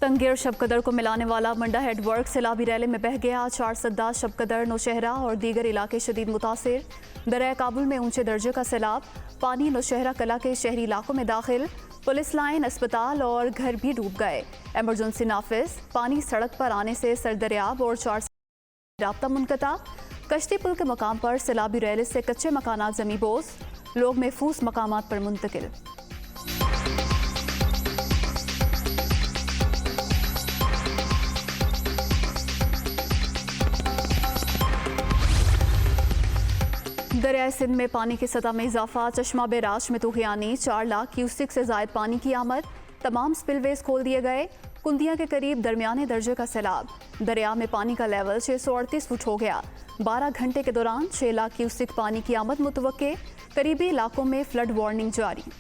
तंगेर शबकदर को मिलाने वाला मंडा हेडवर्क सैलाबी रैली में बह गया। 4 सद्दा शबकदर, नौशहरा और दीगर इलाके शदीद मुतासिर। दरिया काबुल में ऊंचे दर्जे का सैलाब, पानी नौशहरा कला के शहरी इलाकों में दाखिल। पुलिस लाइन, अस्पताल और घर भी डूब गए। एमरजेंसी नाफिज, पानी सड़क पर आने से सरदरियाब और 4 राब्ता मुनक़ता। कश्ती पुल के मकाम पर सैलाबी रैली से कच्चे मकानात जमी बोझ, लोग महफूज मकामात पर मुंतकिल। दरियाए सिंध में पानी की सतह में इजाफा, चश्मा बेराज में तूफानी 4 लाख क्यूसिक से जायद पानी की आमद। तमाम स्पिलवेज खोल दिए गए। कुंदिया के करीब दरमियाने दर्जे का सैलाब, दरिया में पानी का लेवल 638 फुट हो गया। 12 घंटे के दौरान 6 लाख क्यूसिक पानी की आमद मुतवक्के। करीबी इलाकों में फ्लड वार्निंग जारी।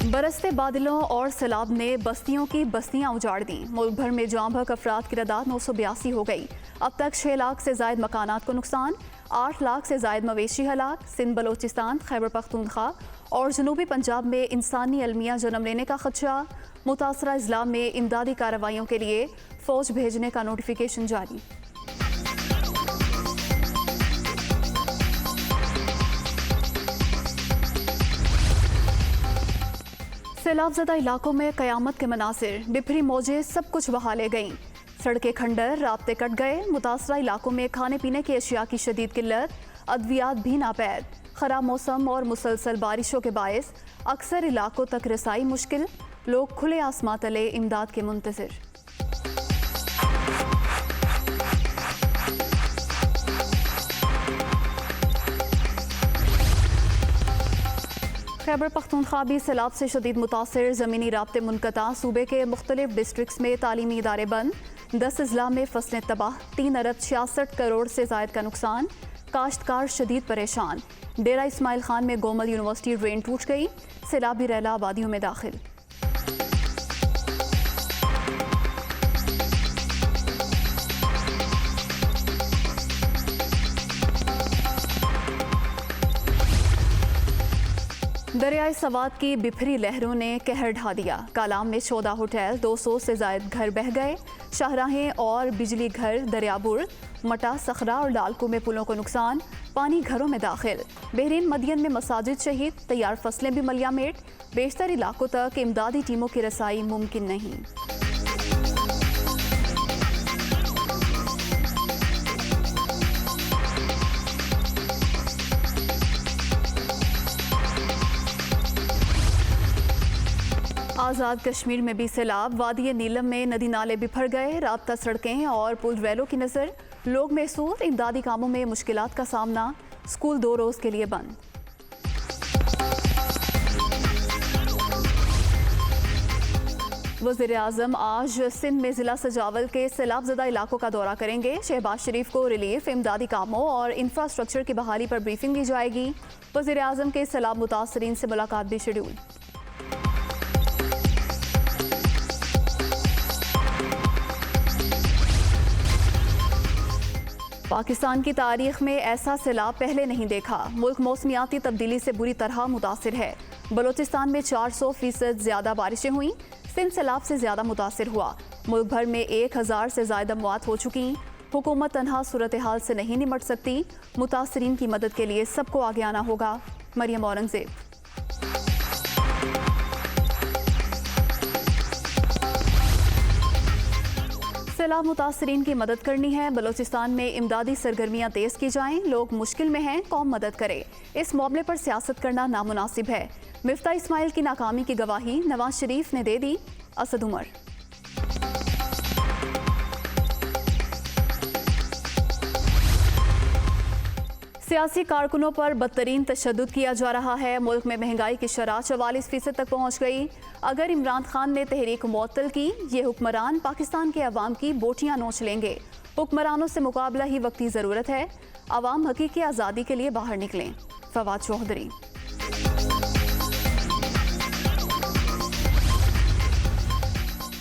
बरसते बादलों और सैलाब ने बस्तियों की बस्तियां उजाड़ दी। मुल्क भर में जाँ बहक अफराद की तादाद 982 हो गई। अब तक 6 लाख से जायद मकानात को नुकसान, 8 लाख से जायद मवेशी हलाक। सिंध, बलोचिस्तान, खैबर पख्तूनख्वा और जनूबी पंजाब में इंसानी अलमिया जन्म लेने का खदशा। मुतासरा अजला में इमदादी कार्रवाइयों के लिए फौज भेजने का नोटिफिकेशन जारी। सैलाबज़दा इलाकों में क़यामत के मनासिर, बिफरी मौजें सब कुछ बहा ले गईं। सड़कें खंडर, राब्ते कट गए। मुतासरा इलाकों में खाने पीने की अशिया की शदीद किल्लत, अद्वियात भी नापैद। ख़राब मौसम और मुसलसल बारिशों के बायस अक्सर इलाकों तक रसाई मुश्किल, लोग खुले आसमां तले इमदाद के मुंतज़िर। खैबर पख्तूनख्वा भी सैलाब से शदीद मुतासिर, ज़मीनी राब्ते मुनक़ता। सूबे के मुख्तलिफ डिस्ट्रिक्स में तालीमी इदारे बंद। 10 अजला में फसलें तबाह, 3 अरब 66 करोड़ से ज़ायद का नुकसान। काश्तकार शदीद परेशान। डेरा इस्माइल खान में गोमल यूनिवर्सिटी ड्रेन टूट गई। सैलाबी रैला आबादियों में दाखिल। दरियाई सवात की बिफरी लहरों ने कहर ढा दिया। कालाम में 14 होटल, 200 से जायद घर बह गए। शाहराहें और बिजली घर दरियाबुर, मटा, सखरा और लालकू में पुलों को नुकसान। पानी घरों में दाखिल। बहरीन मदियन में मसाजिद शहीद, तैयार फसलें भी मलियामेट। बेशतर इलाकों तक इमदादी टीमों की रसाई मुमकिन नहीं। आज़ाद कश्मीर में भी सैलाब, वादी नीलम में नदी नाले बिफर गए। राब्ता सड़कें और पुल रेलों की नज़र, लोग महसूस। इमदादी कामों में मुश्किलात का सामना। स्कूल 2 रोज़ के लिए बंद। वज़ीर आज़म आज सिंध में ज़िला सजावल के सैलाबज़दा इलाकों का दौरा करेंगे। शहबाज शरीफ को रिलीफ, इमदादी कामों और इंफ्रास्ट्रक्चर की बहाली पर ब्रीफिंग दी जाएगी। वज़ीर आज़म के सैलाब मुतासरीन से मुलाकात भी शेड्यूल। पाकिस्तान की तारीख में ऐसा सैलाब पहले नहीं देखा। मुल्क मौसमियाती तब्दीली से बुरी तरह मुतासिर है। बलोचिस्तान में 400% ज़्यादा बारिशें हुई। सिंध सैलाब से ज़्यादा मुतासिर हुआ। मुल्क भर में 1000 से ज़्यादा अमवात हो चुकी। हुकूमत तनहा सूरत हाल से नहीं निमट सकती। मुतासरीन की मदद के लिए सबको आगे आना होगा। मरियम औरंगज़ेब। सैलाब मुतासरीन की मदद करनी है। बलोचिस्तान में इमदादी सरगर्मियाँ तेज़ की जाएं। लोग मुश्किल में हैं, कौम मदद करे। इस मामले पर सियासत करना नामुनासिब है। मिफ्ता इस्माइल की नाकामी की गवाही नवाज शरीफ ने दे दी। असद उमर। सियासी कारकुनों पर बदतरीन तशद्दुद किया जा रहा है। मुल्क में महंगाई की शरह 44% तक पहुँच गई। अगर इमरान खान ने तहरीक मुअत्तल की, ये हुक्मरान पाकिस्तान के अवाम की बोटियाँ नोच लेंगे। हुक्मरानों से मुकाबला ही वक्ती ज़रूरत है। अवाम हकीकी आज़ादी के लिए बाहर निकलें। फवाद चौधरी।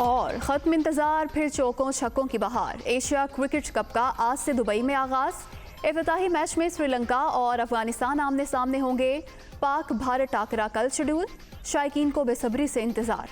और ख़त्म इंतज़ार, फिर चौकों छक्कों की बहार। एशिया क्रिकेट कप का आज से दुबई में आगाज़। इफ्तिताही मैच में श्रीलंका और अफगानिस्तान आमने सामने होंगे। पाक भारत टाकरा कल शेड्यूल, शायकीन को बेसब्री से इंतजार।